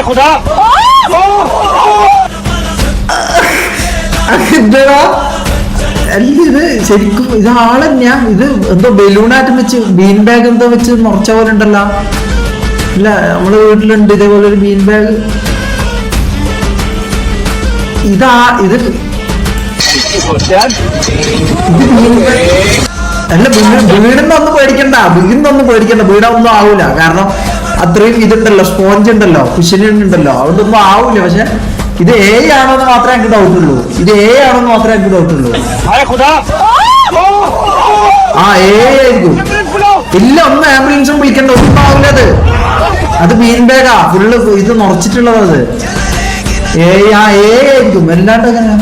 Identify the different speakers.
Speaker 1: खुदा
Speaker 2: അല്ല ഇത് ശരിക്കും ഇത് ആളെന്നാ ഇത് എന്തോ ബലൂണാറ്റം വെച്ച് ബീൻ ബാഗ് എന്തോ വെച്ച് മുറച്ച പോലെ ഉണ്ടല്ലോ. ഇല്ല നമ്മളെ വീട്ടിലുണ്ട് ഇതേപോലെ ഒരു ബീൻ ബാഗ്. ഇത് അല്ല വീടിന്നൊന്നും പേടിക്കണ്ട വീടൊന്നും ആവൂല. കാരണം അത്രയും ഇതുണ്ടല്ലോ, സ്പോഞ്ച് ഉണ്ടല്ലോ, കുശനുണ്ടല്ലോ, അതുകൊണ്ടൊന്നും ആവൂല. പക്ഷെ ഇത് എ ആണോന്ന് മാത്രമേ എനിക്ക് ഡൗട്ടുള്ളൂ. ആ എ ആയിരിക്കും. ഇല്ല ഒന്ന് ആംബുലൻസും വിളിക്കണ്ട, ഒന്നും ആവില്ലത്. അത് ബീൻ ബാഗാ ഫുള്ള് ഇത് നിറച്ചിട്ടുള്ളത്. അത് എ ആയിരിക്കും. അല്ലാണ്ട് എങ്ങനെയാ?